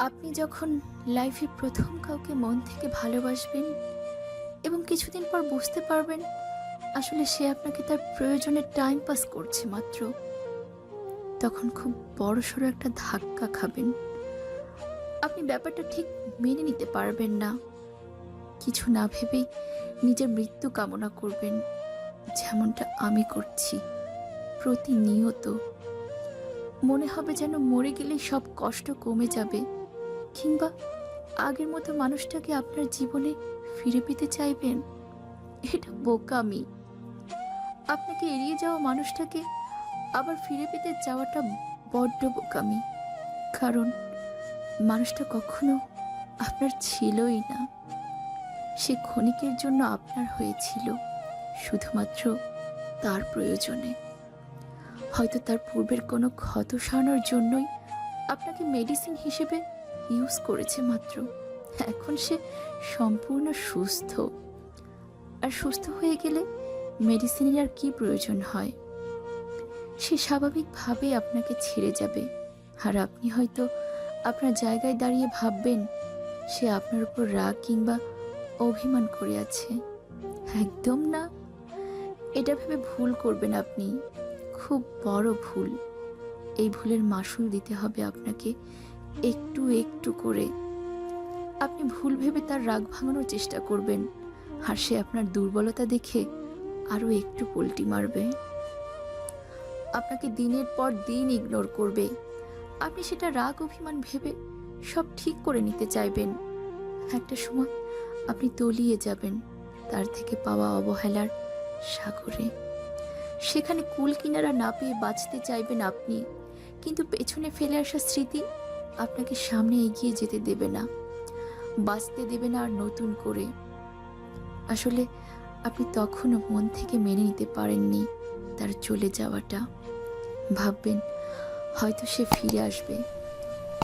আপনি যখন লাইফে প্রথম কাউকে মন থেকে ভালোবাসবেন এবং কিছুদিন পর বুঝতে পারবেন আসলে সে আপনাকে তার প্রয়োজনে টাইম পাস করছে মাত্র, তখন খুব বড়সড় একটা ধাক্কা খাবেন। আপনি ব্যাপারটা ঠিক মেনে নিতে পারবেন না। কিছু না ভেবেই নিজের মৃত্যু কামনা করবেন, যেমনটা আমি করছি প্রতিনিয়ত। মনে হবে যেন মরে গেলেই সব কষ্ট কমে যাবে, কিংবা আগের মতো মানুষটাকে আপনার জীবনে ফিরে পেতে চাইবেন। এটা বোকামি। আপনাকে এড়িয়ে যাওয়া মানুষটাকে আবার ফিরে পেতে চাওয়াটা বড্ড বোকামি। কারণ মানুষটা কখনো আপনার ছিলই না। সে ক্ষণিকের জন্য আপনার হয়েছিল, শুধুমাত্র তার প্রয়োজনে। হয়তো তার পূর্বের কোনো ক্ষত সারানোর জন্যই আপনাকে মেডিসিন হিসেবে ইউজ করেছে মাত্র। এখন সে সম্পূর্ণ সুস্থ, আর সুস্থ হয়ে গেলে মেডিসিনের আর কি প্রয়োজন হয়? সে স্বাভাবিকভাবে আপনাকে ছেড়ে যাবে, আর আপনি হয়তো আপনার জায়গায় দাঁড়িয়ে ভাববেন সে আপনার উপর রাগ কিংবা অভিমান করে আছে। একদম না। এটা ভেবে ভুল করবেন আপনি, খুব বড় ভুল। এই ভুলের মাসুল দিতে হবে আপনাকে একটু একটু করে। আপনি ভুল ভেবে তার রাগ ভাঙানোর চেষ্টা করবেন, আর সে আপনার দুর্বলতা দেখে আরো একটু পল্টি মারবে। আপনাকে দিনের পর দিন ইগনোর করবে। আপনি সেটা রাগ অভিমান ভেবে সব ঠিক করে নিতে চাইবেন। একটা সময় আপনি তলিয়ে যাবেন তার থেকে পাওয়া অবহেলার সাগরে। সেখানে কুল কিনারা না পেয়ে বাঁচতে চাইবেন আপনি, কিন্তু পেছনে ফেলে আসা স্মৃতি আপনাকে সামনে এগিয়ে যেতে দেবে না, বাঁচতে দেবে না আর নতুন করে। আসলে আপনি তখনও মন থেকে মেনে নিতে পারেননি তার চলে যাওয়াটা। ভাববেন হয়তো সে ফিরে আসবে,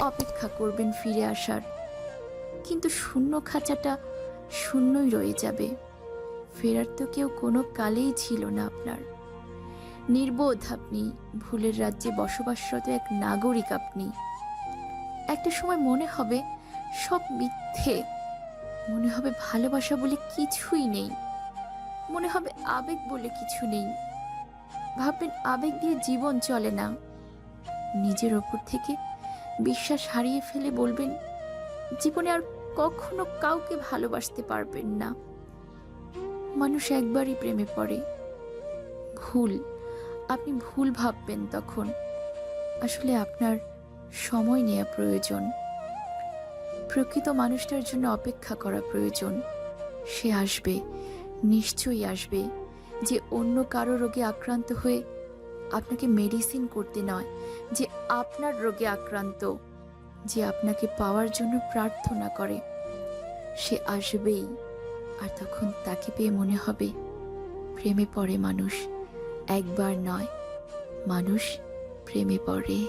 অপেক্ষা করবেন ফিরে আসার, কিন্তু শূন্য খাঁচাটা শূন্যই রয়ে যাবে। ফেরার তো কেউ কোনো কালেই ছিল না আপনার। নির্বোধ আপনি, ভুলের রাজ্যে বসবাসরত এক নাগরিক আপনি। একটা সময় মনে হবে সব মিথ্যে, মনে হবে ভালোবাসা বলে কিছুই নেই, মনে হবে আবেগ বলে কিছু নেই। ভাববেন আবেগ দিয়ে জীবন চলে না। নিজের ওপর থেকে বিশ্বাস হারিয়ে ফেলে বলবেন জীবনে আর কখনো কাউকে ভালোবাসতে পারবেন না। মানুষ একবারই প্রেমে পড়ে। ভুল, আপনি ভুল ভাববেন তখন। আসলে আপনার সময় নেওয়া প্রয়োজন, প্রকৃত মানুষটার জন্য অপেক্ষা করা প্রয়োজন। সে আসবে, নিশ্চয়ই আসবে। যে অন্য কারো রোগে আক্রান্ত হয়ে আপনাকে মেডিসিন করতে নয়, যে আপনার রোগে আক্রান্ত, যে আপনাকে পাওয়ার জন্য প্রার্থনা করে, সে আসবেই। আর তখন তাকে পেয়ে মনে হবে প্রেমে পড়ে মানুষ, একবার নয়, মানুষ প্রেমে পড়ে।